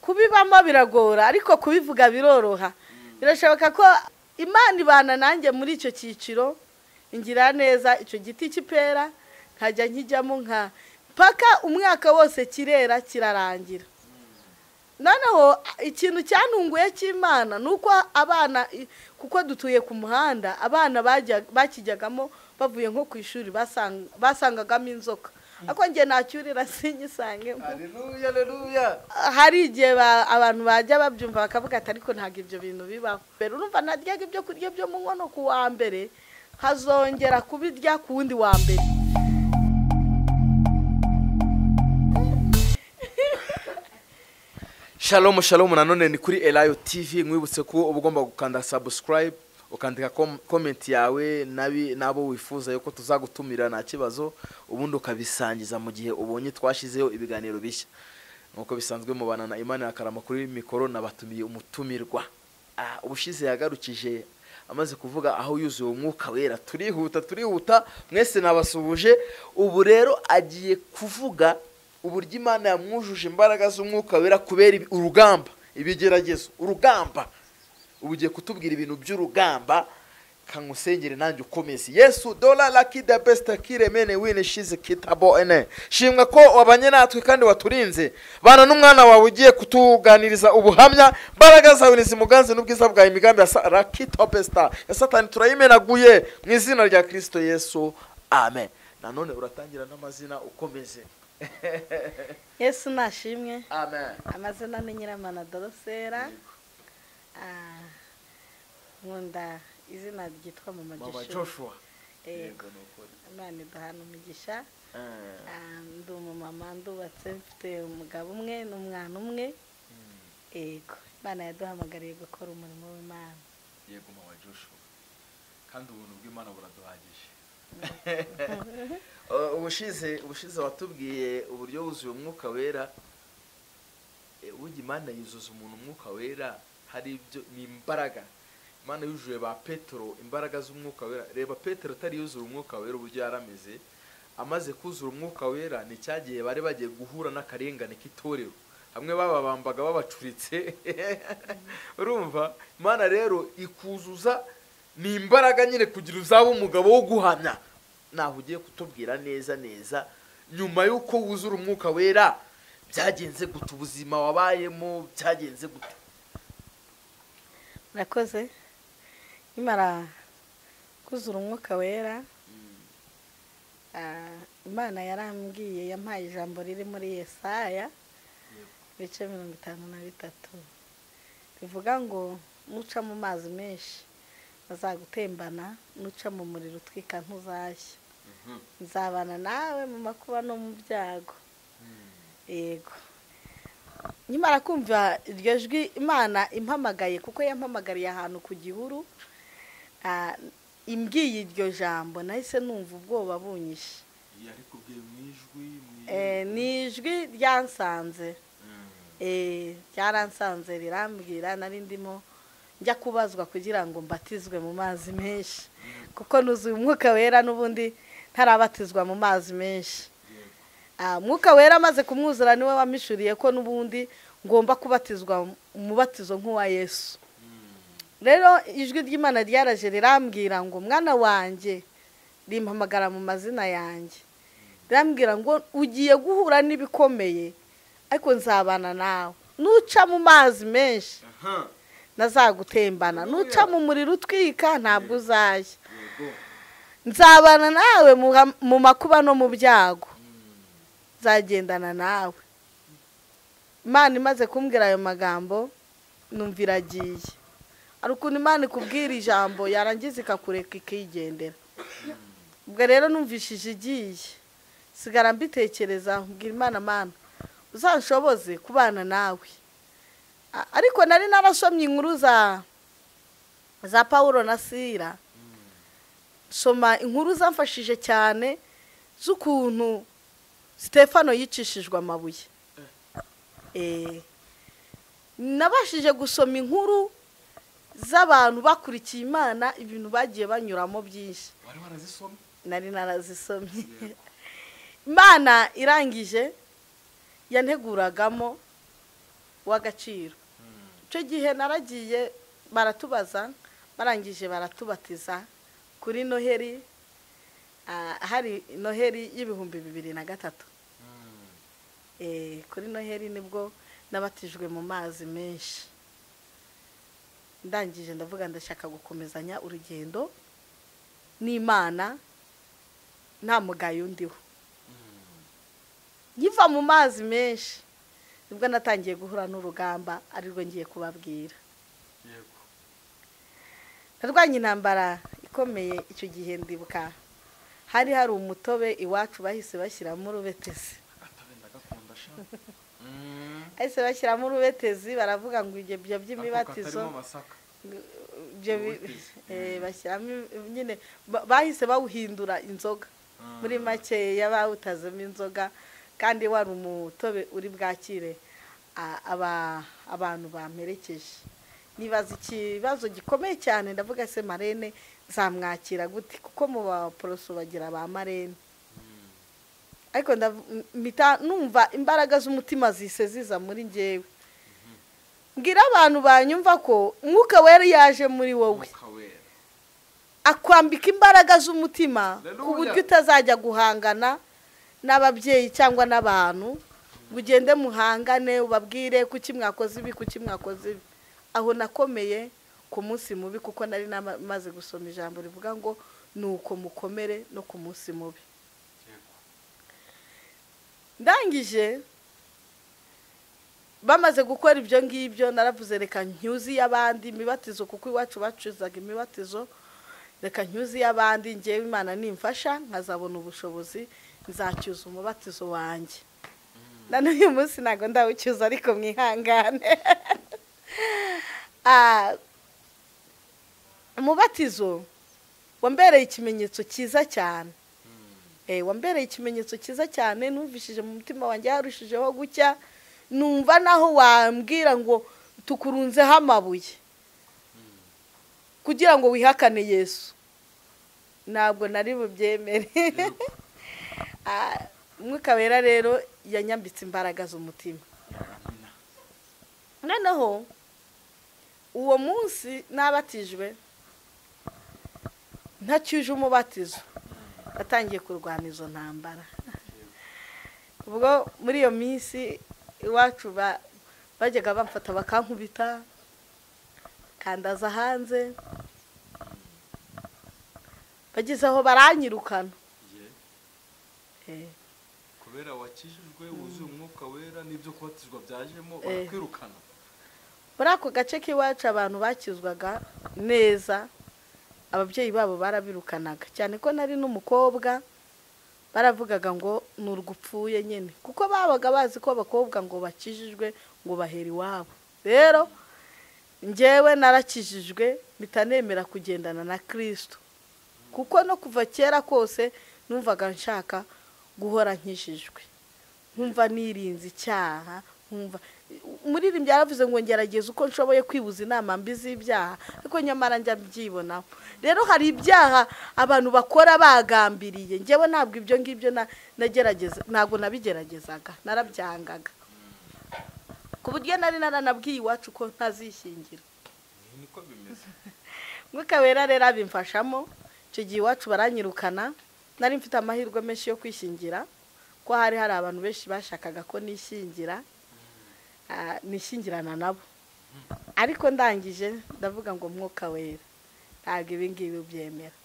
kubibamo biragora ariko kubivuga biroroha. Birashoboka ko Imana ibana nanjye muri icyo cyiciro ingira neza icyo giti cy'ipera nkajya nkijyamo nka paka umwaka wose kirera kirarangira. Noneho ikintu cyantunguye cy'Imana nuko abana kuko dutuye ku muhanda abana bakijyagamo bavuye nko ku ishuri basangagamo inzoka. Ako nge nacyurira sinyisange. Haleluya haleluya. Hari igihe abantu bajya babyumva bakavuga ati ariko ntago ibyo bintu bibaho. Pero urumva naryaga ibyo kurya byo mu nkono ku wa mbere hazongera kubirya ku wundi wa mbere. Shalom shalom nanone ni kuri Elayo TV mwibutse ko ubugomba gukanda subscribe ukandika comment yawe nabo wifuza yuko tuzagutumira nta kibazo ubundi ukabisangiza mu gihe ubonye twashizeho ibiganiro bishya. Nuko bisanzwe mu bana na Imana yakarama kuri mikoro nabatumiye umutumirwa. Ubushize yagarukije amaze kuvuga aho yuzuye umwuka wera turihuta mwese nabasubuje. Ubu rero agiye kuvuga uburyo Imana yamwujuje imbaraga z'umwuka wera kubera urugamba ibigeragezo urugamba. Ubugiye kutubwira ibintu by'urugamba kanusengere nanjye ukomeze. Yesu dola laki da besta kiremene wine shize kitabo ene. Shimwa ko wabanye natwe kandi waturinze. Bana n'umwana wawe ugiye kutuganiriza ubuhamya mbaraga zawe nizimuganze n'ubwiza bwa imigambi ya rakito besta. Ya Satani turayimenaguye mu izina rya Kristo Yesu. Amen. Nanone uratangira n'amazina ukomeze. Yesu nashimwe. Amen. Amazina ni IMANA DOROCELA. Nkunda izina ryitwa Mama Joshua. Yego nukuri. Imana iduhana umugisha. Ndi umumama ndubatse mfite umugabo umwe n'umwana umwe. Yego Imana yaduhamagariye gukora umurimo w'Imana. Yego Mama Joshua. Kandi ubuntu bw'Imana buraduhagije. Ubushize watubwiye uburyo wuzuye umwuka wera. Uburyo Imana yuzuza umuntu umwuka wera hari ibyo ni imbaraga. Imana yuzuye ba Petero imbaraga z'umwuka wera. Reba Petero atari yuzura umwuka wera uburyo yarameze. Amaze kuzura umwuka wera ni cyagiye bari bagiye guhura n'akarengane k'itorero. Hamwe bababambaga babacuritse. Urumva Imana rero ikuzuza ni imbaraga nyine kugira uzaba umugabo wo guhamya. Naho ugiye kutubwira neza nyuma yuko wuzura umwuka wera byagenze gute ubuzima wabayemo byagenze gute? Nakoze Imana kuzura umwuka wera. Imana yarambwiye yampaye ijambo riri muri Yesaya bice 53 bivuga ngo nuca mu mazi menshi bazagutembana nuca mu muriro utwika ntuzashya. Nzabana nawe mu makuba no mu byago. Yego nyimara kumva iryo jwi Imana impamagaye kuko yampamagariye ahantu ku gihuru imbwiye iryo jambo nahise numva ubwoba bunyishe. Yari kubwiye mwijwi nijwi ryansanze. Ryaransanze rirambwira nari ndimo njya kubazwa kugira ngo mbatizwe mu mazi menshi kuko nuzuye umwuka wera n'ubundi ntarabatizwa mu mazi menshi. Mwuka wera amaze kumwuzura niwe wamishuriye ko n'ubundi ngomba kubatizwa umubatizo nk'uwa Yesu. Rero ijwi ry'Imana ryaraje rirambwira ngo mwana wanjye rimpamagara mu mazina yanjye. Rirambwira ngo ugiye guhura n'ibikomeye ariko nzabana nawe. Nuca mu mazi menshi nazagutembana. Nuca mu muriro utwika ntabwo uzashya. Nzabana nawe mu makuba no mu byago. Zagendana nawe. Imana imaze kumbwira ayo magambo numvira agiye. Arukuntu Imana ikubwira ijambo yarangiza ikakureka ikigendera. Ubwo rero numvishije igiye. Sigara mbitekereza mbwira Imana Mana uzanshoboze kubana nawe. Ariko nari narasomye inkuru za Paulo na Sila. Soma inkuru zamfashije cyane z'ukuntu Stefano yicishijwe amabuye. Nabashije gusoma inkuru z'abantu bakurikiye Imana ibintu bagiye banyuramo byinshi. Wari warazisomye? Nari narazisomye. Imana irangije yanteguragamo w'agaciro. Icyo gihe naragiye baratubaza, barangije baratubatiza kuri Noheri, hari Noheri y'ibihumbi 2003. Kuri Noheri nibwo nabatijwe mu mazi menshi. Ndangije ndavuga ndashaka gukomezanya urugendo n'Imana nta mugayo ndiho. Nkiva mu mazi menshi nibwo natangiye guhura n'urugamba arirwo ngiye kubabwira. Yego. Narwanye intambara ikomeye icyo gihe ndibuka. Hari umutobe iwacu bahise bashyiramo urubetezi. Ahise bashyiramo urubetezi baravuga ngo ibyo by'imibatizo bashyiramo nyine bahise bawuhindura inzoga. Muri make yabawutazemo inzoga kandi wari umutobe uri bwakire abantu bamperekeje. Nibaza ikibazo gikomeye cyane, ndavuga se marene zamwakira gute kuko mu baporoso bagira ba marene. Ariko ndamita numva imbaraga z'umutima zise ziza muri ngewe. Ngira abantu banyumva ko Mwuka Wera yaje muri wowe akwambika imbaraga z'umutima ku buryo utazajya guhangana n'ababyeyi cyangwa n'abantu, ugende muhangane ubabwire kuki mwakoze ibi kuki mwakoze ibi. Aho nakomeye ku munsi mubi kuko nari namaze gusoma ijambo rivuga ngo nuko mukomere no ku munsi mubi. Ndangije bamaze gukora ibyo ngibyo naravuze reka ncyuzi y'abandi imibatizo kuko iwacu bacuzaga imibatizo. Reka ncyuzi y'abandi ngewe Imana nimfasha nkazabona ubushobozi nzacyuza umubatizo wanjye. None uyu munsi ntago ndawucyuza ariko mwihangane. Umubatizo wambereye ikimenyetso cyiza cyane. Wambereye ikimenyetso cyiza cyane, numvishije mu mutima wanjye yarushijeho gucya, numva naho wambwira ngo tukurunzeho amabuye kugira ngo wihakane Yesu, ntabwo nari bubyemere. Mwuka Wera rero yanyambitse imbaraga z'umutima. Noneho uwo munsi nabatijwe ntacyuje umubatizo, natangiye kurwana izo ntambara. Ubwo muri iyo minsi iwacu bajyaga bamfata bakankubita kandaza hanze, bageze aho baranyirukana. Kubera wakijijwe wuzuye Umwuka Wera n'ibyo kubatizwa byajemo barakwirukana. Muri ako gace k'iwacu abantu bakizwaga neza, ababyeyi babo barabirukanaga cyane ko nari n'umukobwa. Baravugaga ngo nurugupfuye nyene kuko babaga bazi ko abakobwa ngo bakijijwe ngo bahera iwabo. Rero ngewe narakijijwe bitanemera kugendana na Kristo kuko no kuva kera kose numvaga nshaka guhora nkijijwe, nkumva nirinze icyaha, nkumva umuririmbyi yaravuze ngo ngerageze uko nshoboye kwibuza inama mbi z'ibyaha ariko nyamara njya mbyibonaho. Rero hari ibyaha abantu bakora bagambiriye, ngewe ntabwo ibyo ngibyo nagerageza, ntabwo nabigeragezaga, narabyangaga ku buryo nari naranabwiye iwacu ko ntazishingira. Niko bimeze. Mwuka Wera rero abimfashamo. Icyo gihe iwacu baranyirukana, nari mfite amahirwe menshi yo kwishingira ko hari abantu benshi bashakaga ko nishingira, nishingirana nabo. Ariko ndangije ndavuga ngo Mwuka Wera ntabwo ibi ngibi ubyemera,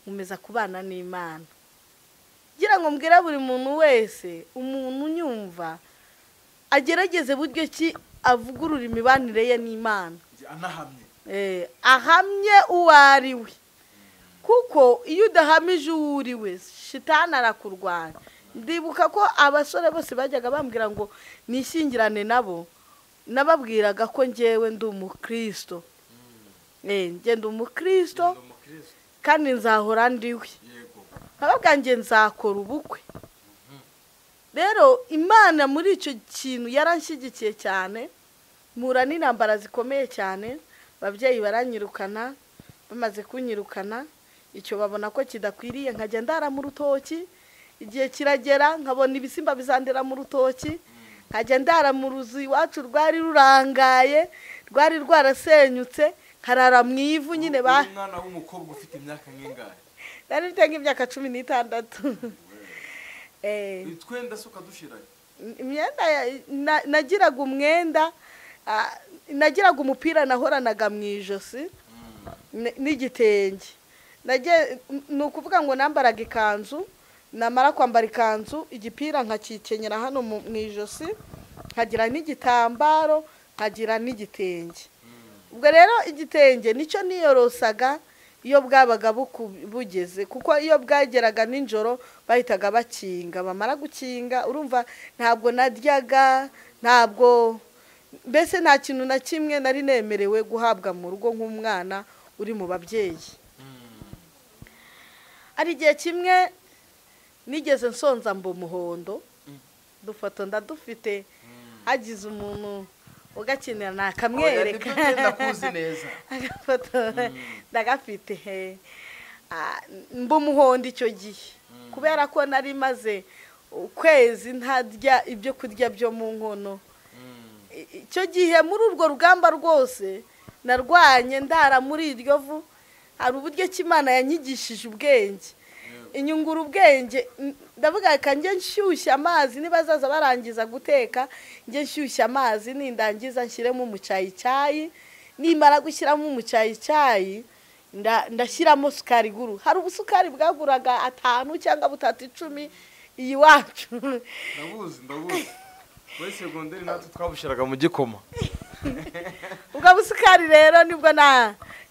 nkomeza kubana n'Imana. Gira ngo mbwira buri muntu wese, umuntu unyumva agerageze buryo ki avugurura imibanire ye n'Imana, ahamye uwo ari we, kuko iyo udahamije uwo uri we shitani arakurwanya. Ndibuka ko abasore bose bajyaga bambwira ngo nishingirane nabo, nababwiraga ko ngewe ndi umukristo. Ngenda umukristo kandi nzahora ndiwe, nababwira nge nzakora ubukwe. Rero Imana muri icyo kintu yaranshyigikiye cyane, mpura n'intambara zikomeye cyane. Ababyeyi baranyirukana, bamaze kunyirukana icyo babona ko kidakwiriye nkajya ndara mu rutoki, igihe kiragera nkabona ibisimba bizandera mu rutoki, nkajya ndara mu ruzu iwacu rwari rurangaye, rwari rwarasenyutse, nkarara mu ivu nyine. Umwana w'umukobwa ufite imyaka nk'ingahe? Nari mfite nk'imyaka 16. Twenda suka dushiraye imyenda nagiraga umwenda, nagiraga umupira nahoranaga mu ijosi n'igitenge. Ni ukuvuga ngo nambaraga ikanzu, namara kwambara ikanzu igipira nkakikenyera hano mu ijosi, nkagira n'igitambaro, nkagira n'igitenge. Ubwo rero igitenge nicyo niyorosaga iyo bwabaga bugeze, kuko iyo bwageraga ninjoro bahitaga bakinga. Bamara gukinga urumva ntabwo naryaga, ntabwo mbese nta kintu na kimwe nari nemerewe guhabwa mu rugo nk'umwana uri mu babyeyi. Ari igihe kimwe nigeze nsonza mbo muhondo, dufoto ndadufite, hagize umuntu ugakinira nakamwereka. Ndakuzi neza agafoto ndagafite. Mbo muhondo icyo gihe kubera ko nari maze ukwezi ntarya ibyo kurya byo mu nkono. Icyo gihe muri urwo rugamba rwose narwanye ndara muri iryo vu, hari uburyo Imana yanyigishije ubwenge, inyungura ubwenge. Ndavuga kanjye nshyushya amazi, nibazaza barangiza guteka nge nshyushya amazi, nindangiza nshyiremo umucyayi, nimara gushyiramo umucyayi ndashyiramo sukari guru. Hari ubusukari bwaguraga 5 cyangwa 3, 10 iyi wacu. Ndabuzi muri segonderi natwe twabushiraga mu gikoma. Ubwo busukari rero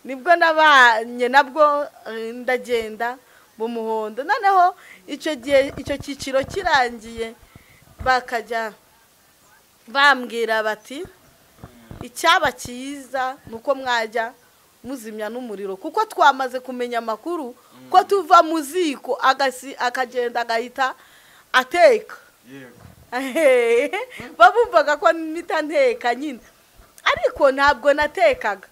nibwo nabanye nabwo, ndagenda mu muhondo. Noneho icyo gihe icyo cyiciro kirangiye bakajya bambwira bati icyaba cyiza nuko mwajya muzimya n'umuriro, kuko twamaze kumenya amakuru ko tuva mu ziko akagenda agahita ateka. Babumvaga ko mpita nteka nyine, ariko ntabwo natekaga.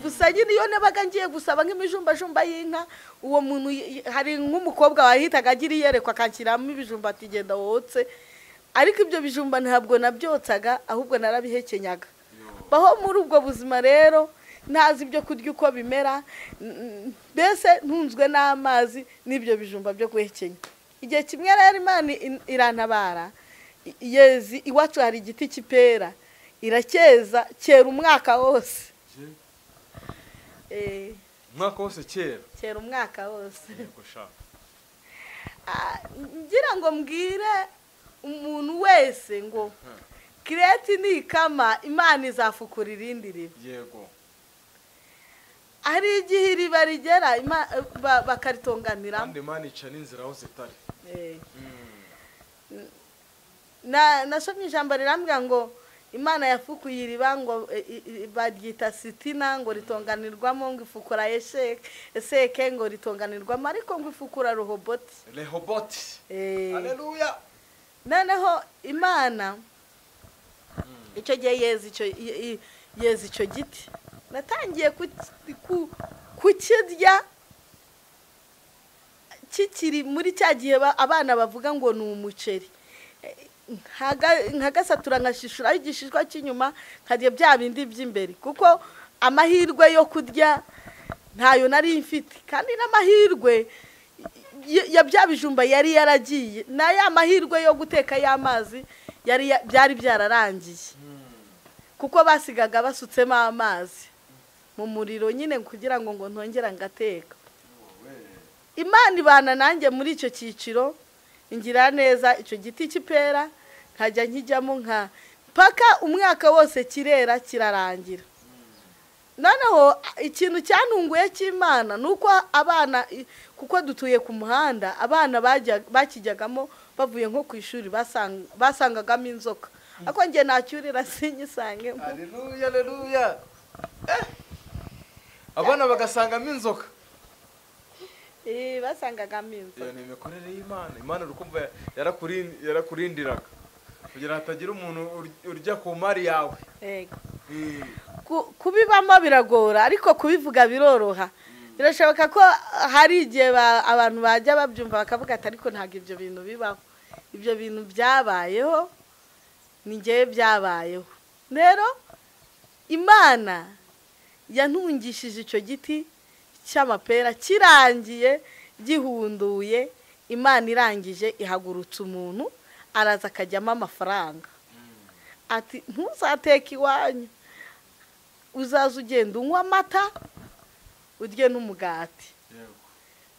Gusa nyine iyo nabaga ngiye gusaba nk'imijumbajumba y'inka, uwo muntu hari nk'umukobwa wahitaga agira iyerekwa akanshyiramo ibijumba ati genda wotse. Ariko ibyo bijumba ntabwo nabyotsaga, ahubwo narabihekenyaga. Baho muri ubwo buzima rero ntazi ibyo kurya uko bimera, mbese ntunzwe n'amazi n'ibyo bijumba byo guhekenya. Igihe kimwe rero Imana irantabara, yezi iwacu hari igiti cy'ipera, irakeza cyera umwaka wose. Umwaka wose cyera umwaka wose. Ngira ngo mbwire umuntu wese ngo kireti nikama Imana izafukura irindi riba. Yego. Hari igihe iriba rigera bakaritonganira. Kandi Imana ica n'inzira aho zitari. Nasomye ijambo rirambwira ngo Imana yafukuye iriba ngo baryita sitina, ngo ritonganirwamo, ngo ifukura eseke ngo ritonganirwamo, ariko ngo ifukura rohoboti. Haleluya. Noneho Imana icyo gihe yezi icyo giti, natangiye kukirya kikiri muri cya gihe abana bavuga ngo ni umuceri. Nkagasatura nkashishura igishishwa cy'inyuma, nkajya bya bindi by'imbere, kuko amahirwe yo kurya ntayo nari mfite, kandi n'amahirwe ya bya bijumba yari yaragiye, na ya mahirwe yo guteka y'amazi byari byararangiye, kuko basigaga basutsemo amazi mu muriro nyine kugira ngo ntongera ngateka. Imana ibana nanjye muri icyo cyiciro, ingira neza icyo giti cy'ipera nkajya nkijyamo paka umwaka wose kirera kirarangira. Noneho ikintu cyantunguye cy'Imana nuko abana, kuko dutuye ku muhanda, abana bakijyagamo bavuye nko ku ishuri basangagamo inzoka, ako nge nacyurira sinyisangemo. Haleluya. Abana bagasangamo inzoka. Basangagamo inzoka. Iyo ni imikorere y'Imana. Imana urukumva yarakurindiraga kugira hatagira umuntu urya ku mari yawe. Yego. Kubibamo biragora, ariko kubivuga biroroha. birashoboka ko hari igihe abantu bajya babyumva bakavuga ati ariko ntabwo ibyo bintu bibaho. Ibyo bintu byabayeho, ni ngewe byabayeho. Rero Imana yantungishije icyo giti cy'amapera kirangiye gihunduye. Imana irangije ihagurutsa umuntu araza akajyamo amafaranga, ati ntuzateke iwanyu, uzaza ugenda unywa amata urye n'umugati.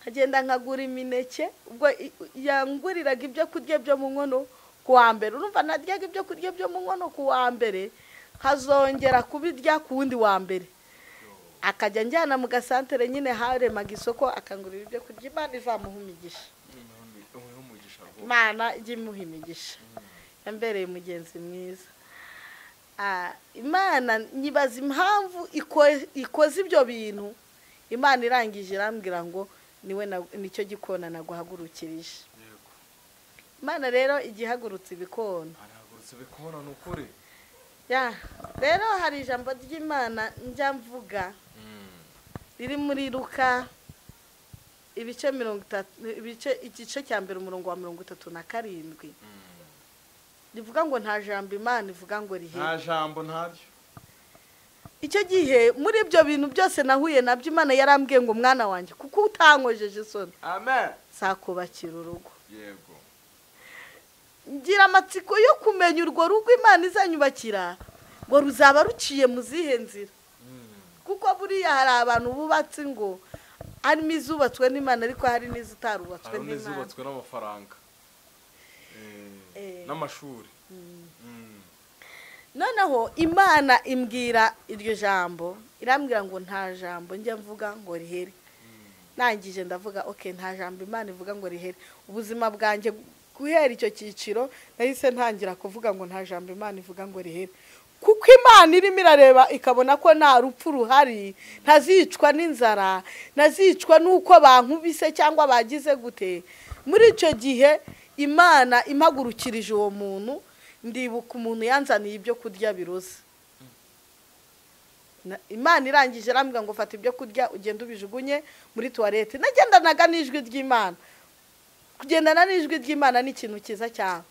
Nkagenda nkagura imineke, ubwo yanguriraga ibyo kurya byo mu nkono ku wa mbere. Urumva naryaga ibyo kurya byo mu nkono ku wa mbere, nkazongera kubirya ku wundi wa mbere. Akajya njyana mu gasantere nyine haremaga isoko, akangurira ibyo kurya. Imana izamuha imigisha, Imana ijya imuha imigisha, yambereye umugenzi mwiza. Imana nyibaza impamvu ikoze ibyo bintu. Imana irangije irambwira ngo niwe nicyo gikona naguhagurukirije. Imana rero igihagurutse ibikona, ni ukuri. Rero hari ijambo ry'Imana njya mvuga riri muri Luka igice cya mbere umurongo wa 37. Rivuga ngo nta jambo Imana ivuga ngo rihere. Nta jambo ntabyo. Icyo gihe muri ibyo bintu byose nahuye nabyo, Imana yarambwiye ngo mwana wanjye, kuko utankojeje isoni, amen, sakubakira urugo. Yego. Ngira amatsiko yo kumenya urwo rugo Imana izanyubakira ngo ruzaba ruciye mu zihe nzira. Kuko buriya hari abantu bubatse ngo harimo izubatswe n'Imana, ariko hari n'izitarubatswe n'Imana. Hari n'izubatswe n'amafaranga n'amashuri. Noneho Imana imbwira iryo jambo, irambwira ngo nta jambo njya mvuga ngo rihere. Nangije ndavuga okay, nta jambo Imana ivuga ngo rihere. Ubuzima bwanjye guhera icyo cyiciro nahise ntangira kuvuga ngo nta jambo Imana ivuga ngo rihere, kuko Imana irimo irareba ikabona ko nta rupfu ruhari, ntazicwa n'inzara, ntazicwa n'uko bankubise cyangwa bagize gute. Muri icyo gihe Imana impagurukirije uwo muntu, ndibuka umuntu yanzaniye ibyo kurya biroze. Imana irangije arambwira ngo fata ibyo kurya ugenda ubijugunye muri toilette. Nagendanaga n'ijwi ry'Imana. Kugendana n'ijwi ry'Imana ni ikintu cyiza cyane.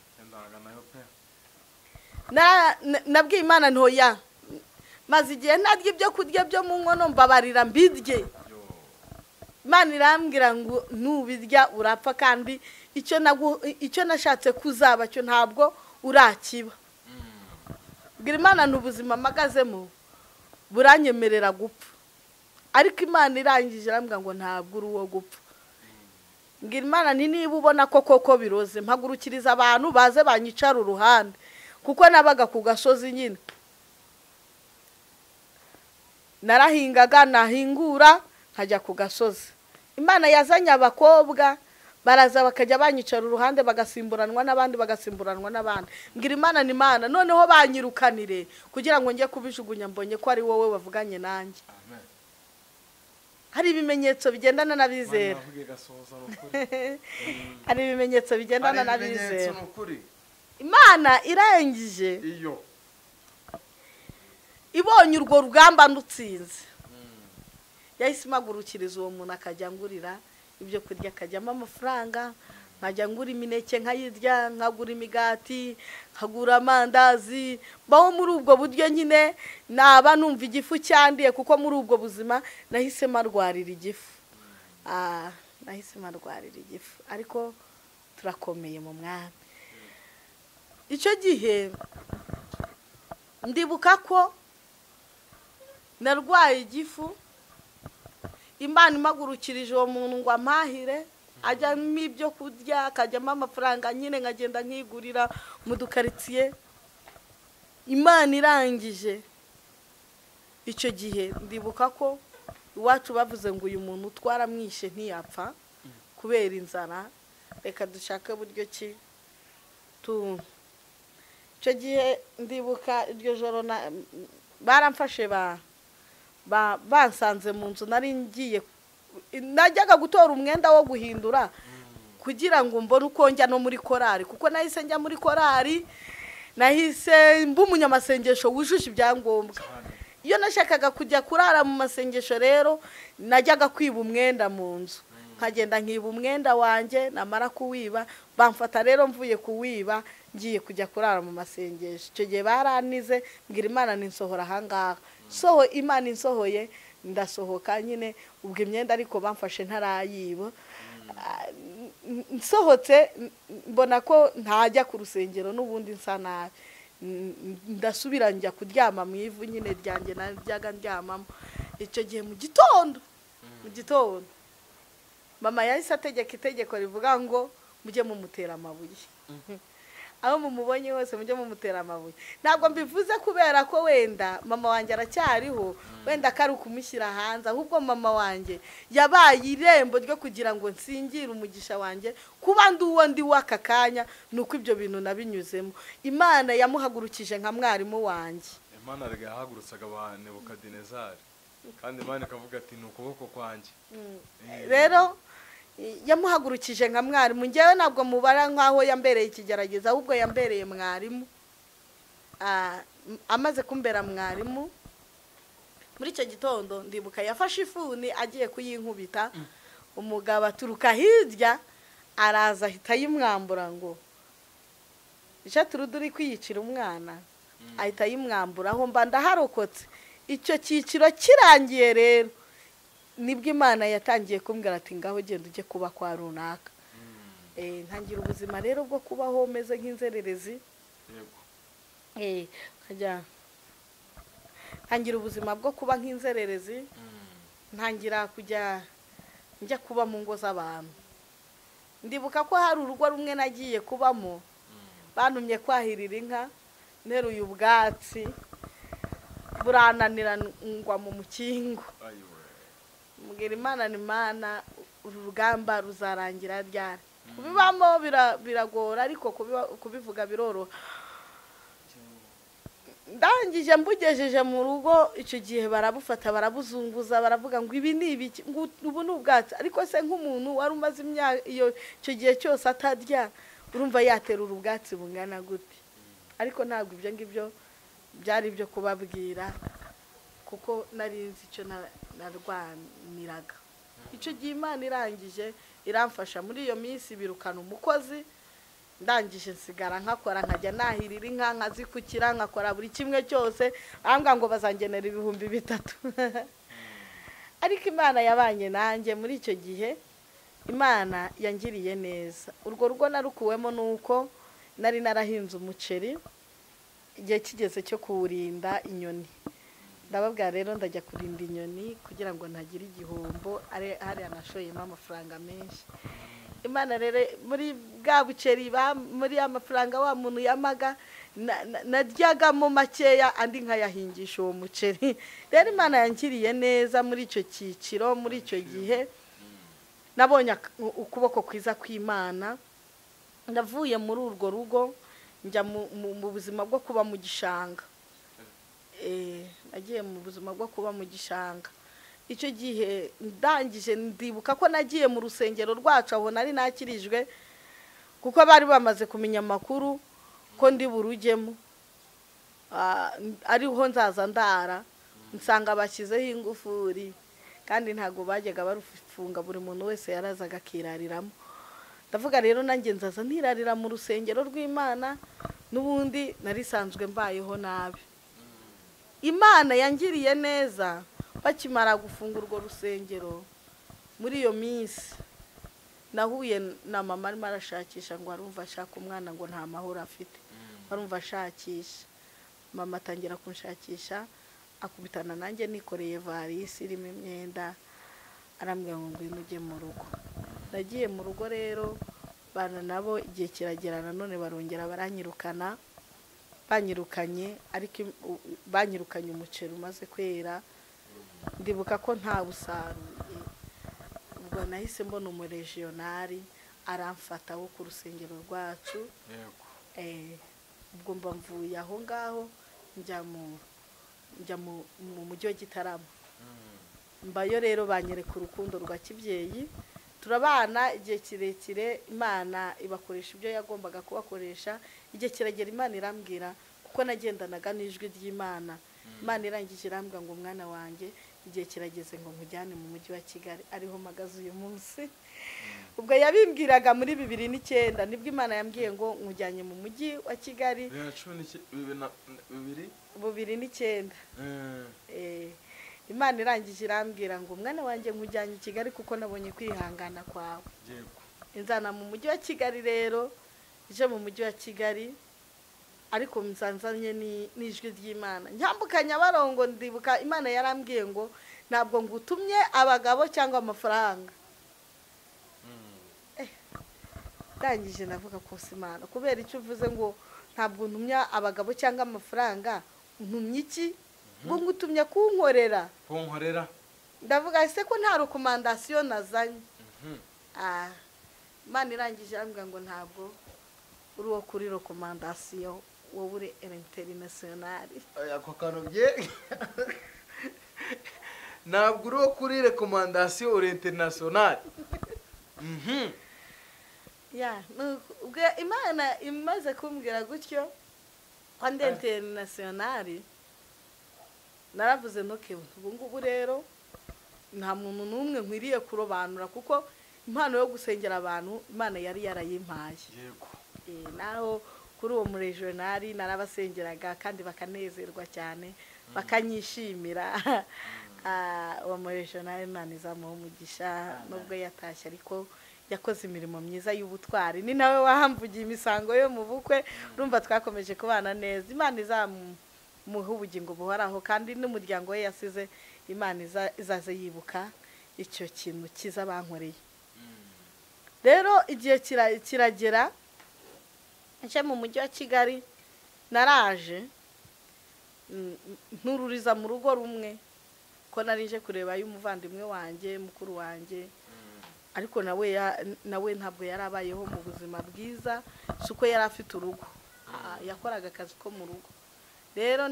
Nabwiye Imana ntoya, maze igihe narya ibyo kurya byo mu nkono mbabarira mbirye. Imana irambwira ngo nubirya urapfa, kandi icyo nashatse kuzaba cyo ntabwo urakiba. Bwira Imana n'ubuzima magazemo buranyemerera gupfa, ariko Imana irangije irambwira ngo ntabwo uri uwo gupfa. Bwira Imana niba ubona ko koko biroze, mpagurukiriza abantu baze banyicara uruhande, kuko nabaga ku gasozi nyine. Narahingaga, nahingura nkajya ku gasozi. Imana yazanye abakobwa baraza bakajya banyicara uruhande, bagasimburanwa n'abandi, bagasimburanwa n'abandi. Ngira Imana ni Imana, noneho banyirukanire kugira ngo njye kubijugunya, mbonye ko ari wowe wavuganye nanjye. Amen. Hari ibimenyetso bigendana n'abizera. Hari ibimenyetso bigendana n'abizera. Imana irangije ibonye urwo rugamba ndutsinze, yahise impagurukiriza uwo muntu akajya ngurira ibyo kurya, akajyamo amafaranga, nkajya ngura imineke nkayirya, nkagura imigati, nkagura amandazi. Baho muri ubwo buryo nyine naba numva igifu cyandiye, kuko muri ubwo buzima nahise marwarira igifu. Nahise marwarira igifu, ariko turakomeye mu Mwami. Icyo gihe ndibuka ko narwaye igifu, Imana impagurukirije uwo muntu ngo amahire, ajyamo ibyo kurya, akajyamo amafaranga, nyine nkagenda nkigurira mu dukaritsiye. Imana irangije icyo gihe ndibuka ko iwacu bavuze ngo uyu muntu twaramwishe ntiyapfa kubera inzara, reka dushake buryo ki icyo gihe ndibuka iryo joro baramfashe bansanze mu nzu, nari ngiye najyaga gutora umwenda wo guhindura kugira ngo mbone uko njya no muri korari, kuko nahise njya muri korari, nahise mba umunyamasengesho wujuje ibyangombwa. iyo nashakaga kujya kurara mu masengesho rero najyaga kwiba umwenda mu nzu nkagenda nkiba umwenda wanjye namara kuwiba bamfata rero mvuye kuwiba ngiye kujya kurara mu masengesho icyo gihe baranize mbwira Imana ninsohora ahangaha Imana insohoye ndasohoka nyine ubwo imyenda ariko bamfashe ntarayiba nsohotse mbona ko ntajya ku rusengero n'ubundi nsa nabi ndasubira njya kuryama mu ivu nyine ryanjye najyaga ndyamamo icyo gihe mu gitondo mama yahise ategeka itegeko rivuga ngo mujye mumutera amabuye aho mumubonye hose mujye mumutera amabuye ntabwo mbivuze kubera ko wenda mama wanjye aracyariho wenda kari ukumushyira hanze ahubwo mama wanjye yabaye irembo ryo kugira ngo nsingire umugisha wanjye kuba ndi w'aka kanya nuko ibyo bintu nabinyuzemo Imana yamuhagurukije nka mwarimu wanjye Imana yahagurutsaga abantu Nebukadinezari kandi Imana ikavuga ati ni ukuboko kwanjye rero yamuhagurukije nka mwarimu ngewe ntabwo mubara nkaho yambereye ikigerageza ahubwo yambereye mwarimu amaze kumbera mwarimu muri icyo gitondo ndibuka yafashe ifuni agiye kuyinkubita umugabo aturuka hirya araza ahita yimwambura ngo uri kwiyicira umwana ahita yimwambura aho mba ndaharokotse icyo cyiciro kirangiye rero nibwo Imana yatangiye kumbwira ati ngaho genda ujye kuba kwa runaka ntangira ubuzima rero bwo kubaho meze nk'inzererezi ntangira ubuzima bwo kuba nk'inzererezi ntangira kujya njya kuba mu ngo z'abantu ndibuka ko hari urugo rumwe nagiye kubamo bantumye kwahirira inka nteruye ubwatsi burananira ngwa mu mukingo mbwira Imana ni Imana uru rugamba ruzarangira ryari kubibamo biragora ariko kubivuga biroroha ndangije mbugejeje mu rugo icyo gihe barabufata barabuzunguza baravuga ngo ibi ni ibiki ubu ni ubwatsi ariko se nk'umuntu wari umaze imyaka icyo gihe cyose atarya urumva yaterura ubwatsi bungana gute ariko ntabwo ibyo ngibyo byari ibyo kubabwira kuko nari nzi icyo narwaniraga icyo gihe Imana irangije iramfasha muri iyo minsi birukana umukozi ndangije nsigara nkakora nkajya nahirira inka nkazikukira nkakora buri kimwe cyose ahanga ngo bazangenera 3,000 ariko Imana yabanye nanjye muri icyo gihe Imana yangiriye neza urwo rugo narukuwemo nuko nari narahinze umuceri igihe kigeze cyo kuwurinda inyoni ndababwira rero ndajya kurinda inyoni kugira ngo ntagire igihombo hari anashoyemo amafaranga menshi Imana rero muri bwa buceri muri amafaranga wa muntu yamaga naryagamo makeya andi nkayahingisha uwo muceri rero Imana yangiriye neza muri icyo cyiciro muri icyo gihe nabonye ukuboko kwiza kw'Imana ndavuye muri urwo rugo njya mu buzima bwo kuba mu gishanga nagiye mu buzima bwo kuba mu gishanga icyo gihe ndangije ndibuka ko nagiye mu rusengero rwacu aho nari nakirijwe kuko bari bamaze kumenya amakuru ko ndi burujyemo ariho nzaza ndara nsanga bashyizeho ingufuri kandi ntago bajyaga barufunga buri muntu wese yarazaga akirariramo ndavuga rero nanjye nzaza ntirarira mu rusengero rw'Imana n'ubundi narisanzwe mbayeho nabi Imana yangiriye neza bakimara gufunga urwo rusengero muri iyo minsi nahuye na mama arimo arashakisha ngo arumva ashaka umwana ngo nta mahoro afite arumva ashakisha mama atangira kunshakisha akubitana nanjye nikoreye varisi irimo imyenda arambwira ngo ngwino ujye mu rugo nagiye mu rugo rero bana nabo igihe kiragera nanone barongera baranyirukana banyirukanye ariko banyirukanye umuceri umaze kwera ndibuka ko nta busaruye ubwo nahise mbona umuregionari aramfata wo ku rusengero rwacu ubwo mba mvuye aho ngaho njya mu mujyi wa Gitarama mbayo rero banyereka urukundo rwa kibyeyi turabana igihe kirekire Imana ibakoresha ibyo yagombaga kubakoresha igihe kiragera Imana irambwira kuko nagendanaga n'ijwi ry'Imana Imana irangije irambwira ngo mwana wanjye igihe kirageze ngo nkujyane mu mujyi wa Kigali ariho mpagaze uyu munsi. Ubwo yabimbwiraga muri 2009 nibwo Imana yambwiye ngo nkujyanye mu mujyi wa Kigali 2009. Imana irangije irambwira ngo mwana wanjye nkujyanye i Kigali kuko nabonye kwihangana kwawe. Inzana mu mujyi wa Kigali rero ije mu mujyi wa Kigali ariko msanzanye n'ijwi ry'Imana nyambukanya barongo ndibuka Imana yarambwiye ngo ntabwo ngutumye abagabo cyangwa amafaranga. Ndangije navuga ko Imana kubera icyo uvuze ngo ntabwo ntumya abagabo cyangwa amafaranga ntumye iki ngo ngutumye kunkorera ndavuga ese ko nta recommandation nazanye. Imana irangije arambwira ngo ntabwo uri wo kuri recommandation wowe uri international. Ako kanobye ntabwo uri wo kuri recommandation uri international. Ubwo Imana imaze kumbwira gutyo kandi international naravuze noke ubu ngubu rero nta muntu n'umwe nkwiriye kurobanura kuko impano yo gusengera abantu Imana yari yarayimpaye. Naho kuri uwo mu regional narabasengeraga kandi bakanezerwa cyane bakanyishimira. Uwo mu regional Imana izamuha umugisha nubwo yatashye ariko yakoze imirimo myiza y'ubutwari ni nawe wahamvugiye imisango yo mu bukwe urumva twakomeje kubana neza. Imana izamuha ubugingo buhoraho kandi n'umuryango we yasize Imana izaze yibuka icyo kintu kiza bankoreye. Rero igihe kiragera nje mu mujyi wa Kigali naraje ntururiza mu rugo rumwe ko narije kureba y'umuvandimwe wanjye mukuru wanjye ariko nawe ntabwo yarabayeho mu buzima bwiza suko yari afite urugo yakoraga akazi ko mu rugo. Rero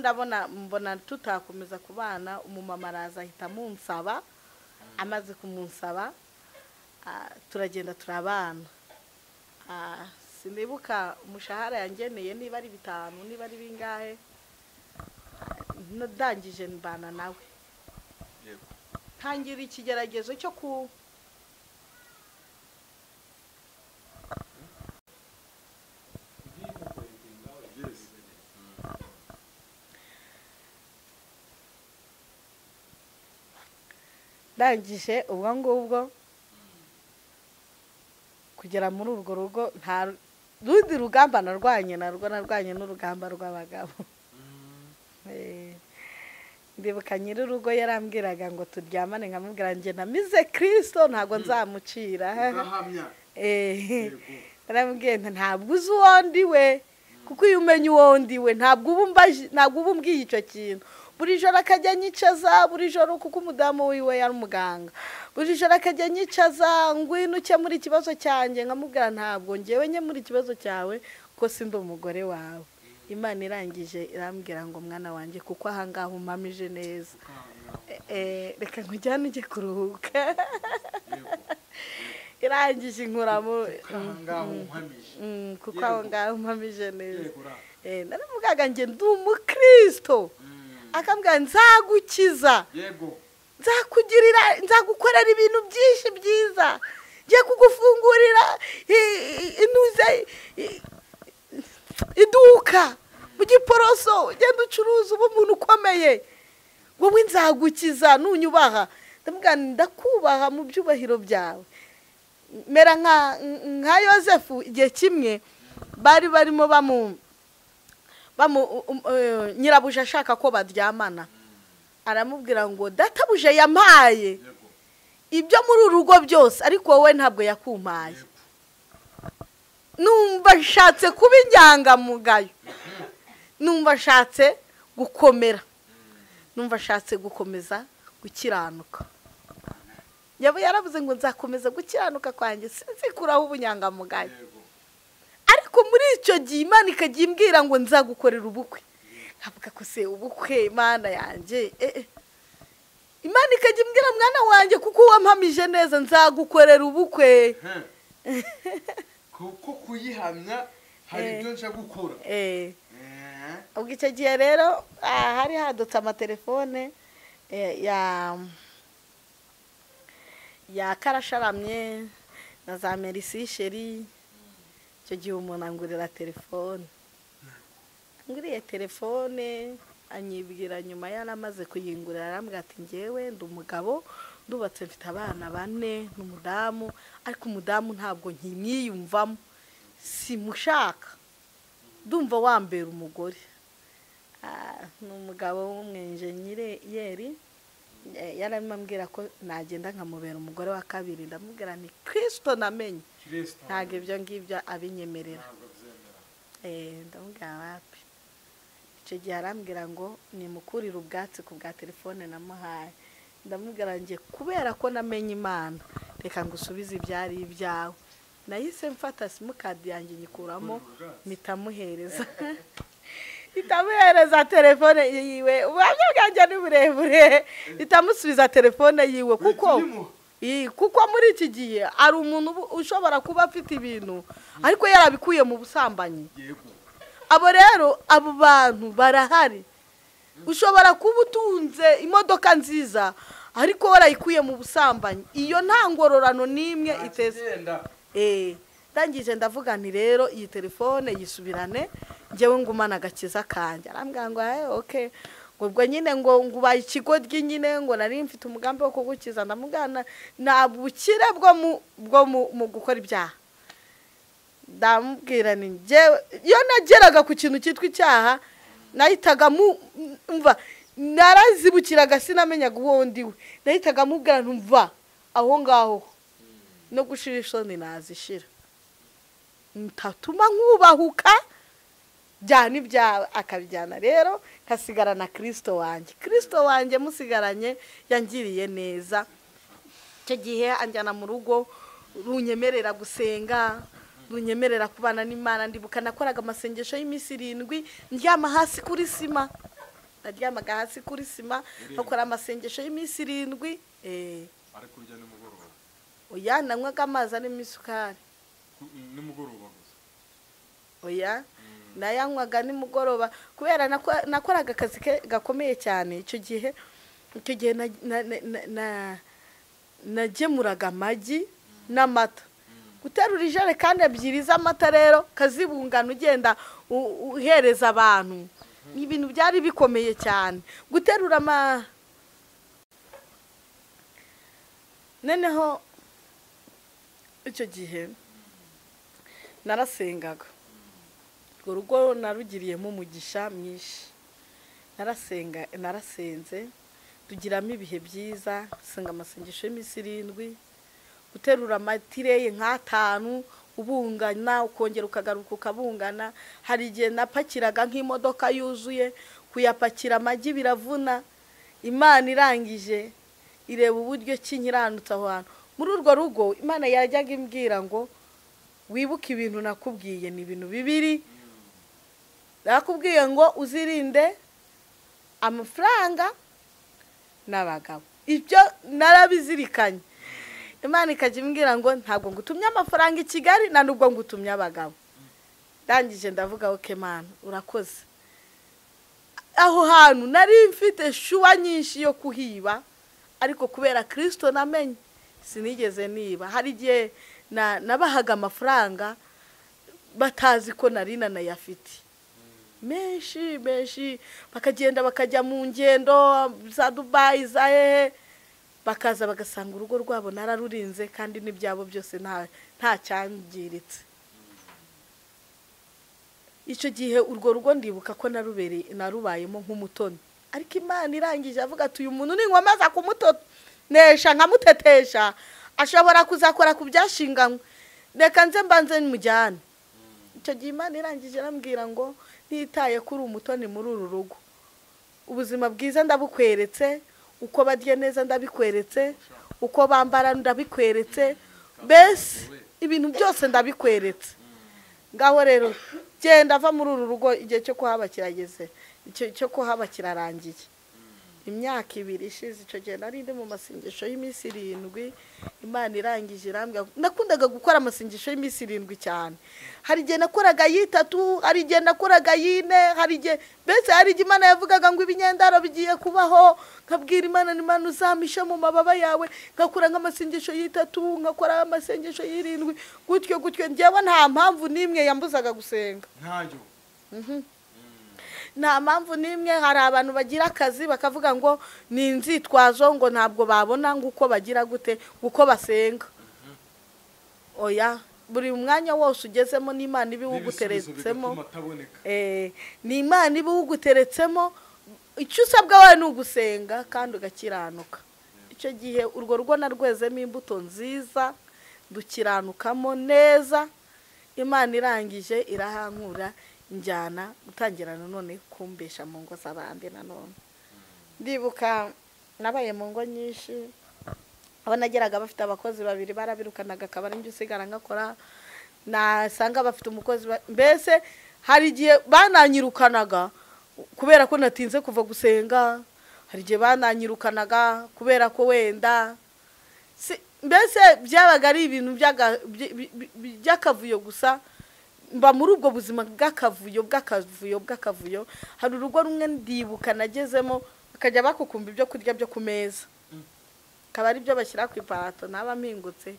mbona tutakomeza kubana umumama araza ahita munsaba amaze kumunsaba turagenda turabana. Sinibuka umushahara yangeneye niba ari 5 niba ari bingahe ndangije mbana nawe ntangira ikigeragezo cyo ku ndangije ubwo ngubwo kugera muri urwo rugo nta rundi rugamba narwanye n'urugamba rw'abagabo. Ndibuka nyiri urugo yarambwiraga ngo turyamane nkamubwira nge namize Kristo ntago nzamucira. Narambwiye ntabwo uzi uwo ndiwe kuko iyo umenye uwo ndiwe ntabwo ubumbwiye icyo kintu. Buri joro akajya nyicaza buri joro kuko umudamu wiwe yari umuganga buri joro akajya nyicaza ngwino ukemura ikibazo cyanjye nkamubwira ntabwo ngewe nkemura ikibazo cyawe ko sindi umugore wawe. Imana irangije irambwira ngo mwana wanjye kuko ahangaha umamije neza reka nkujyane ujye kuruhuka. Irangije inkuramo kuko ahangaha umamije neza. Naravugaga nge ndi umukristo akambwira nzagukiza nzakugirira nzagukorera ibintu byinshi byiza ngiye kugufungurira iduka mu Giporoso genda ucuruza ubu umuntu ukomeye wowe nzagukiza nunyubaha. Ndakubaha mu byubahiro byawe mera nka Yosefu igihe kimwe bari barimo nyirabuja ashaka ko baryamana aramubwira ngo databuje yampaye ibyo muri urugo byose ariko wowe ntabwo yakumpaye. Numva nshatse kuba inyangamugayo numva nshatse gukomera numva nshatse gukomeza gukiranuka. Yaravuze ngo nzakomeza gukiranuka kwanjye sinzikuraho ubunyangamugayo. Ariko muri icyo gihe Imana ikajya imbwira ngo nzagukorera ubukwe nkavuga ko se ubukwe Imana yanjye Imana ikajya imbwira mwana wanjye kuko wampamije neza nzagukorera ubukwe. Kuko kuyihamya hari ibyo nshaka gukora ubwo icyo gihe rero hari hadutse amatelefone ya karasharamye na za merisisheri. icyo gihe umuntu angurira telefone, anguriye telefone anyibwira nyuma yaramaze kuyingurira, arambwira ati ngewe ndi umugabo ndubatse mfite abana 4 n'umudamu, ariko umudamu ntabwo nkimwiyumvamo, simushaka, ndumva wambera umugore. N'umugabo w'umwenjenyeri yaramambwira ko nagenda nkamubera umugore wa kabiri. Ndamubwira ni Kristo namenye, ntabwo ibyo ngibyo abinyemerera. Ndamubwira wapi. icyo gihe arambwira ngo nimukurire ubwatsi ku bwa telefone namuhaye. Ndamubwira nge kubera ko namenye Imana, reka ngusubize ibyari ibyawe. Nahise mfata simukadi yanjye nyikuramo nitamuhereza itamuhereza telefone yiwe. Ubuhamya bwanjye ni burebure. Itamusubiza telefone yiwe kuko muri iki gihe ari umuntu ushobora kuba afite ibintu ariko yarabikuye mu busambanyi. Abo rero abo bantu barahari. Ushobora kuba utunze imodoka nziza ariko warayikuye mu busambanyi. Iyo nta ngororano nimwe iteze. Ndangije ndavuga nti rero iyi telefone yisubirane, ngewe ngumana agakiza kanje. Arambwira ngo okay, ubwo nyine ngo ngubaye ikigoryi nyine ngo nari mfite umugambi wo kugukiza. Ndamugana nabukire bwo mu gukora ibyaha. Ndamubwira ni ngewe iyo nageraga ku kintu cyitwa icyaha nahitaga mva narazibukiraga sinamenyaga uwo ndiwe. Nahitaga mubwira ntumva aho ngaho no gushira isoni nazishira, ntatuma nkubahuka byane ibyawe akabijyana. Rero kasigara na Kristo wanjye musigaranye yangiriye neza. Icyo gihe anjyana mu rugo, runyemerera gusenga, runyemerera kubana n'Imana. Ndibuka nakoraga amasengesho y'iminsi 7 ndyama hasi kuri sima. Naryamaga hasi kuri sima bakora amasengesho y'iminsi 7. Ariko urya nimugoroba? Oya, nanywaga amazi arimo isukari. Nimugoroba gusa? Oya, nayanywaga nimugoroba kubera nakoraga akazi gakomeye cyane. Icyo gihe nagemuraga amagi n'amata. Guterura ijerekani 2 z'amata rero kazibungana ugenda uhereza abantu, ni ibintu byari bikomeye cyane. Guterura neneho icyo gihe narasengaga. Urugo narugiriyemo umugisha mwinshi. Narasenze tugiramo ibihe byiza, senga amasengesho y'iminsi 7, guterura amatireye nk'5 ubungana ukongera ukagaruka ukabungana. Hari igihe napakiraga nk'imodoka yuzuye, kuyapakira amagi biravuna. Imana irangije ireba uburyo kinyiranutse aho hantu. Muri urwo rugo Imana yajyaga imbwira ngo wibuke ibintu nakubwiye, ni ibintu 2. Nakubwiye ngo uzirinde amafaranga n'abagabo. Ibyo narabizirikanye. Imana ikajya imbwira ngo ntabwo ngutumye amafaranga i Kigali na nubwo ngutumye abagabo. Ndangije ndavuga okay Mana urakoze. Aho hantu nari mfite shuwa nyinshi yo kuhiba, ariko kubera Kristo namenye sinigeze niba. Hari igihe nabahaga amafaranga batazi ko nari nanayafite menshi, bakagenda bakajya mu ngendo za Dubai za bakaza bagasanga urugo rwabo nararurinze kandi n'ibyabo byose nta cyangiritse. Icyo gihe urwo rugo ndibuka ko narubayemo nk'umutoni, ariko Imana irangije avuga ati uyu muntu ninkomaza kumutonesha nkamutetesha ashobora kuzakora ku byashinganywe, reka nze mbanze mujyane. Icyo gihe Imana irangije arambwira ngo ntitaye kuri umutoni muri uru rugo, ubuzima bwiza ndabukweretse, uko badye neza ndabikweretse, uko bambara ndabikweretse, bese ibintu byose ndabikweretse. Ngaho rero genda ava muri uru rugo, igihe cyo kuhaba kirageze, cyo kuhaba kirarangiye. imyaka 2 ishize icyo gihe nari ndi mu masengesho y'iminsi 7 Imana irangije irambwira nakundaga gukora amasengesho y'iminsi 7 cyane hari igihe nakoraga 3 hari igihe nakoraga 4 hari igihe mbese hari igihe Imana yavugaga ngo ibinyendaro bigiye kubaho nkabwira Imana n'Imana uzamisha mu mababa yawe ngakora nk'amasengesho 3 ngakora amasengesho 7 gutyo njyewe nta mpamvu nimwe yambuzaga gusenga ntayo nta mpamvu nimwe hari abantu bagira akazi bakavuga ngo ni inzitwazo ngo ntabwo babona nguko bagira gute uko basenga oya buri mwanya wose ugezemo n'Imana ibiwuguteretsemo ni Imana ibiwuguteretsemo icyo usabwa wawe ni ugusenga kandi ugakiranuka icyo gihe urwo rugo narwezemo imbuto nziza dukiranukamo neza Imana irangije irahankura njyana gutangira none kumbesha mu ngo z'abandi nanone ndibuka nabaye mu ngo nyinshi abanageraga bafite abakozi 2 barabirukanaga akaba ari njye usigara ngakora nasanga bafite umukozi mbese hari igihe bananyirukanaga kubera ko natinze kuva gusenga hari igihe bananyirukanaga kubera ko wenda mbese byabaga ari ibintu by'akavuyo gusa mba muri ubwo buzima bw'akavuyo hari urugo rumwe ndibuka nagezemo bakajya bakukumba ibyo kurya byo ku meza akaba ari byo bashyira ku iparato naba mpingutse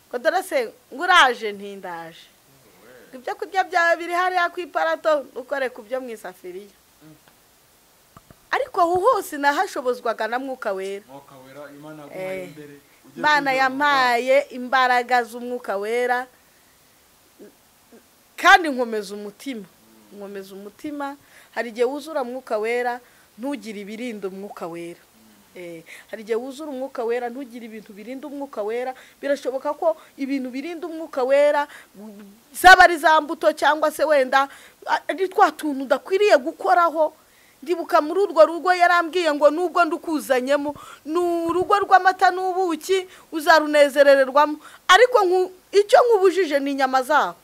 ngo dorose nguraje ntindaje ibyo kurya byawe biri hariya ku iparato ukore ku byo mu isafiriya ariko hose nahashobozwaga na Mwuka Wera Imana yamaye imbaraga z'Umwuka Wera kandi nkomeza umutima hari igihe wuzura Mwuka Wera ntugire ibirinda Umwuka Wera hari igihe wuzura Umwuka Wera ntugire ibintu birinda Umwuka Wera birashoboka ko ibintu birinda Umwuka Wera zaba ari za mbuto cyangwa se wenda ari twa tuntu udakwiriye gukoraho ndibuka muri urwo rugo yarambwiye ngo nubwo ndukuzanyemo n'urugo rw'amata n'ubuki uzarunezerererwamo ariko icyo nkubujije ni inyama zaho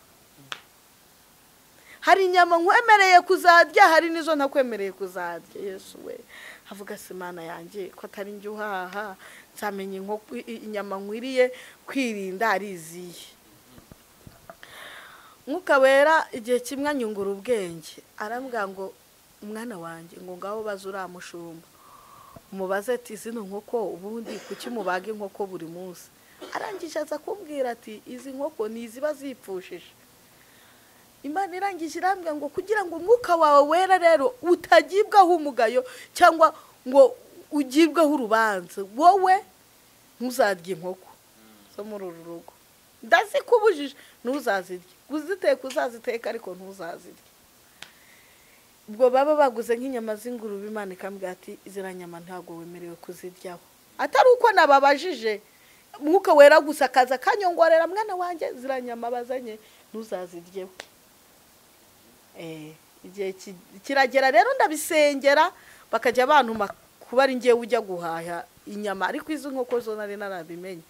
hari inyama nkwemereye kuzarya hari nizo ntakwemereye kuzarya Yesu we havuga Imana yanjye ko atari njye uhaha nzamenye inyama nkwiriye kwirinda ari izihe Mwuka Wera igihe kimwe anyungura ubwenge arambwira ngo umwana wanjye ngo ngaho baza uramushumba umubaze ati zino nkoko ubundi kuki mubaga inkoko buri munsi arangije aza kumbwira ati izi nkoko ni iziba zipfushije Imana irangije irambwira ngo kugira ngo Umwuka wawe Wera rero utagibwaho umugayo cyangwa ngo ugibweho urubanza wowe ntuzarye inkoko zo muri uru rugo ndazikubujije ntuzazirye uziteka uzaziteka ariko ntuzazirye ubwo baba baguze nk'inyama z'ingurube Imana ikambwira ati izira nyama ntago wemerewe kuziryaho atari uko nababajije Mwuka Wera gusa kaza kanyongorera mwana wanjye zira nyama bazanye ntuzaziryeho igihe kiragera rero ndabisengera bakajya abantu kuba ari ngiye ujya guhaha inyama ariko izo nkoko zo nari narabimenye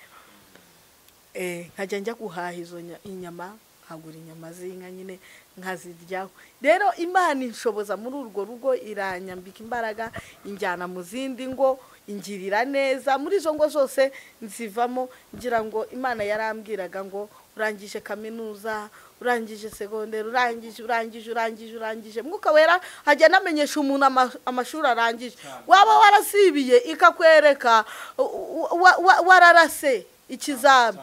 nkajya njya guhaha izo inyama nkagura inyama z'inka nyine nkaziryaho rero Imana inshoboza muri urwo rugo iranyambika imbaraga injyana mu zindi ngo ingirira neza muri izo ngo zose nzivamo ngira ngo Imana yarambwiraga ngo urangije kaminuza urangije segonderi urangije Mwuka Wera hajya namenyesha umuntu amashuri arangije waba warasibiye ikakwereka wararase ikizami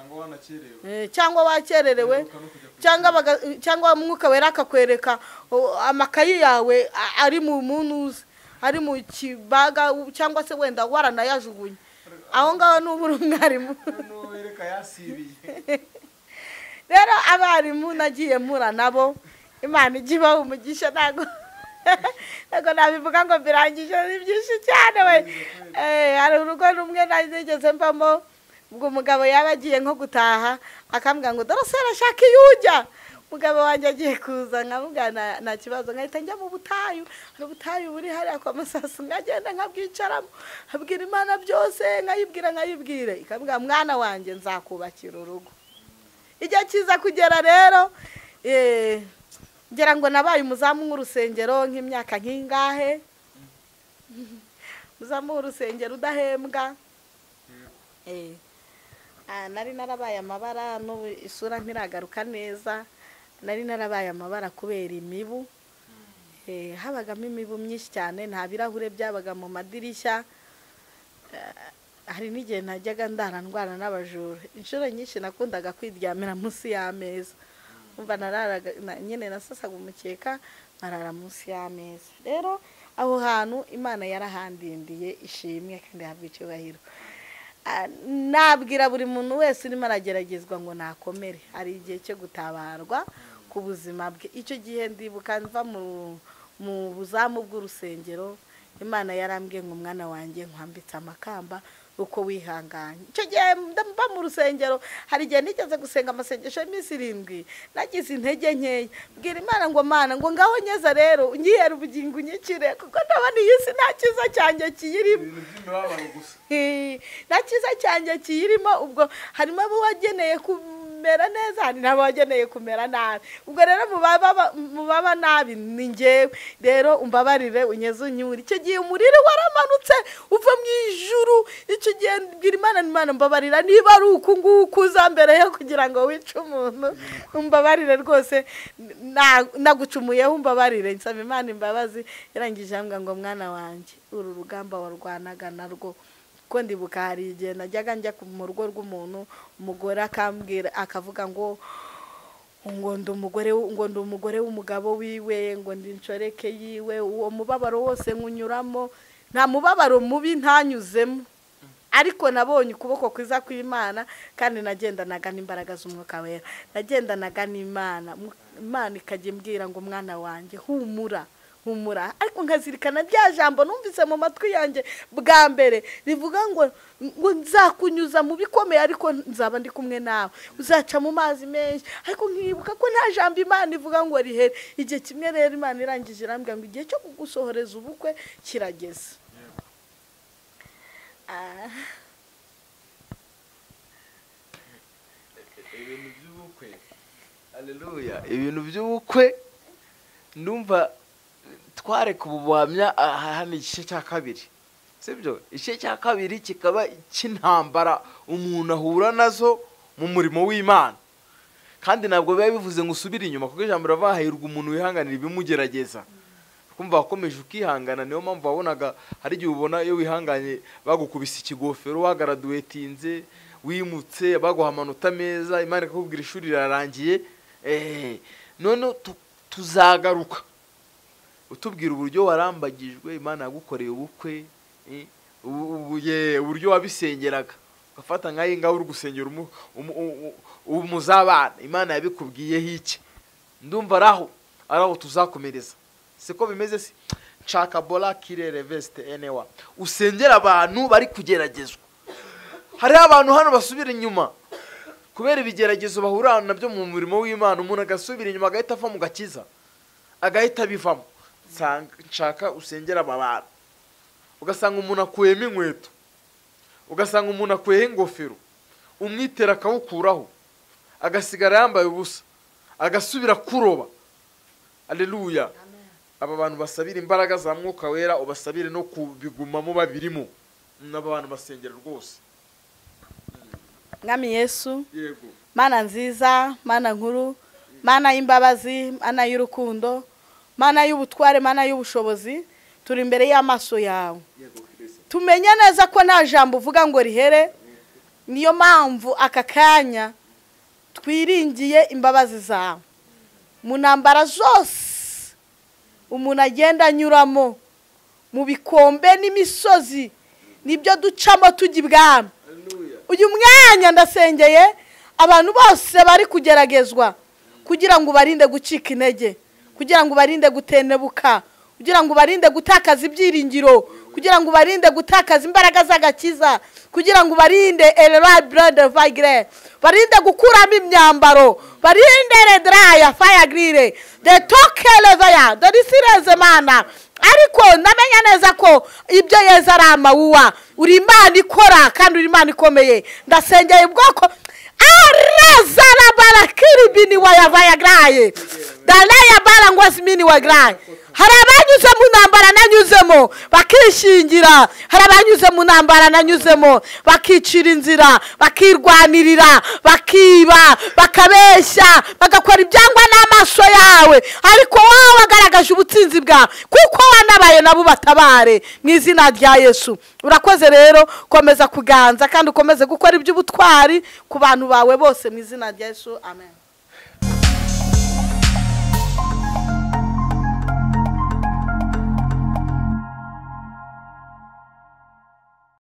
cyangwa wakererewe cyangwa Mwuka Wera akakwereka amakayi yawe ari mu munuzi ari mu kibaga cyangwa se wenda waranayajugunye aho ngaho n'uburi umwarimu rero abarimu nagiye mpura nabo Imana igibaho umugisha ntago nabivuga ngo birangije ni byinshi cyane we hari urugo rumwe nageze mbamo ubwo umugabo yabagiye nko gutaha akambwira ngo dorosera shaka iyo ujya umugabo wanjye agiye kuza nkavuga nta kibazo nkahita njya mu butayu hari ubutayu buri hariya kwa Masasu nkagenda nkabwicaramo abwira Imana byose nkayibwira ikambwira mwana wanjye nzakubakira urugo igihe kiza kugera rero ngira ngo nabaye umuzamu w'urusengero nk'imyaka nk'ingahe uzamo urusengero udahembwa. Nari narabaye amabara n'ubu isura ntiragaruka neza, nari narabaye amabara kubera imibu. Habagamo imibu myinshi cyane, nta birahure byabaga mu madirishya. Hari n'igihe najyaga ndara n'abajura. Inshuro nyinshi nakundaga kwiryamira munsi y'ameza. Umva nararaga nyine nasasaga umukeka nkarara munsi y'ameza. Rero aho hantu Imana yarahandindiye ishimwe kandi habwa icyubahiro. Nabwira buri muntu wese urimo arageragezwa ngo nakomere. Hari igihe cyo gutabarwa ku buzima bwe. Icyo gihe ndibuka mva mu buzamu bw'urusengero, Imana yarambwiye ngo mwana wanjye nkwambitse amakamba uko wihanganye. Icyo gihe mba mu rusengero, hari igihe nigeze gusenga amasengesho y'iminsi 7, nagize intege nkeya. Bwira Imana ngo Mana ngo ngaho nyeza rero ungihera ubugingo unyikire, kuko ndabona iyi si nta cyiza cyanjye kiyirimo. Nta cyiza cyanjye kiyirimo. Ubwo harimo abo wageneye kumera neza, hari n'abo wageneye kumera nabi. Ubwo rero mubaba nabi ni njyewe. Rero umbabarire unyeze unyure. Icyo gihe umuriro waramanutse uva mu ijuru. Icyo gihe mbwira Imana mbabarira niba ari uku nguku uza mbere yo kugira ngo wice umuntu. Umbabarire rwose nagucumuyeho, umbabarire. Nsaba Imana imbabazi. Yarangije ambwa ngo mwana wanjye uru rugamba warwanaga narwo. Ko ndibuka hari igihe najyaga njya mu rugo rw'umuntu, umugore akambwira akavuga ngo ndi umugore w'umugabo wiwe, ngo ndi inshoreke yiwe. Uwo mubabaro wose nkunyuramo, nta mubabaro mubi ntanyuzemo, ariko nabonye ukuboko kwiza kw'Imana kandi nagendanaga n'imbaraga z'Umwuka Wera. Nagendanaga n'Imana. Imana ikajya imbwira ngo mwana wanjye humura. Ariko nkazirikana bya jambo numvise mu matwi yanjye bwa mbere rivuga ngo nzakunyuza mu bikomeye, ariko nzaba ndi kumwe nawe. Uzaca mu mazi menshi. Ariko nkibuka ko nta jambo Imana ivuga ngo rihere. Igihe kimwe rero Imana irangije irambwira ngo igihe cyo kugusohoreza ubukwe kirageze. Ibintu by'ubukwe, haleluya, ibintu by'ubukwe ndumva twareka ubu buhamya hano igice cya 2, sibyo? Igice cya 2 kikaba cy'intambara umuntu ahura nazo mu murimo w'Imana, kandi ntabwo biba bivuze ngo usubire inyuma, kuko ijambo rava hahirwa umuntu wihanganira ibimugerageza. Kumva wakomeje ukihangana. Niyo mpamvu wabonaga hari igihe ubona iyo wihanganye bagukubise ikigofero, wagaraduwetinze, wimutse, baguha amanota meza, Imana ikakubwira ishuri rirarangiye. None tuzagaruka utubwira uburyo warambagijwe, Imana yagukoreye ubukwe, uburyo wabisengeraga, ugafata nkaho ngaho uri gusengera umuzabana. Imana yabikubwiyeho iki? Ndumva araho tuzakomereza. Siko bimeze si nshaka bola kirere veste enewa. Usengera abantu bari kugeragezwa. Hari abantu hano basubira inyuma kubera ibigeragezo bahura nabyo mu murimo w'Imana. Umuntu agasubira inyuma agahita ava mu gakiza, agahita bivamo. Nshaka usengera abantu. Ugasanga umuntu akuyemo inkweto, ugasanga umuntu akuyeho ingofero, umwitera akawukuraho, agasigara yambaye ubusa, agasubira kuroba. Haleluya. Aba bantu basabira imbaraga za Mwuka Wera, ubasabire no kubigumamo babirimo. N'aba bantu basengera rwose. Mwami Yesu, Yego. Mana nziza, Mana nkuru, Mana y'imbabazi, Mana y'urukundo, Mana y'ubutware, Mana y'ubushobozi, turi imbere y'amaso yawe. Tumenye neza ko nta jambo uvuga ngo rihere. Niyo mpamvu aka kanya twiringiye imbabazi zawe. Mu ntambara zose umuntu agenda anyuramo, mu bikombe n'imisozi, nibyo ducamo tujya ibwami. Uyu mwanya ndasengeye abantu bose bari kugeragezwa, kugira ngo barinde gucika intege, kugira ngo barinde gutenebuka, kugira ngo barinde gutakaza ibyiringiro, kugira ngo barinde gutakaza imbaraga z'agakiza, kugira ngo barinde blood of fire, barinde gukuramo imyambaro, barinde redraya fire grille de tokele vaya dorisireze Mana. Ariko ndamenya neza ko ibyo Yesu ari amawuwa, uri Imana ikora kandi uri Imana ikomeye. Ndasengeye ubwoko arazara barakiri bini wayavaya graye dalaya barangwa simini wa graye. Hari abanyuze mu ntambara na nanyuzemo bakishingira, hari abanyuze mu ntambara nanyuzemo bakicira inzira, bakirwanirira, bakiba, bakabeshya, bagakora ibyangwa n'amaso yawe, ariko wowe wagaragaje ubutsinzi bwawe kuko wanabaye nabo batabare mu izina rya Yesu. Urakoze rero, komeza kuganza kandi ukomeze gukora iby'ubutwari ku bantu bawe bose mu izina rya Yesu. Amen.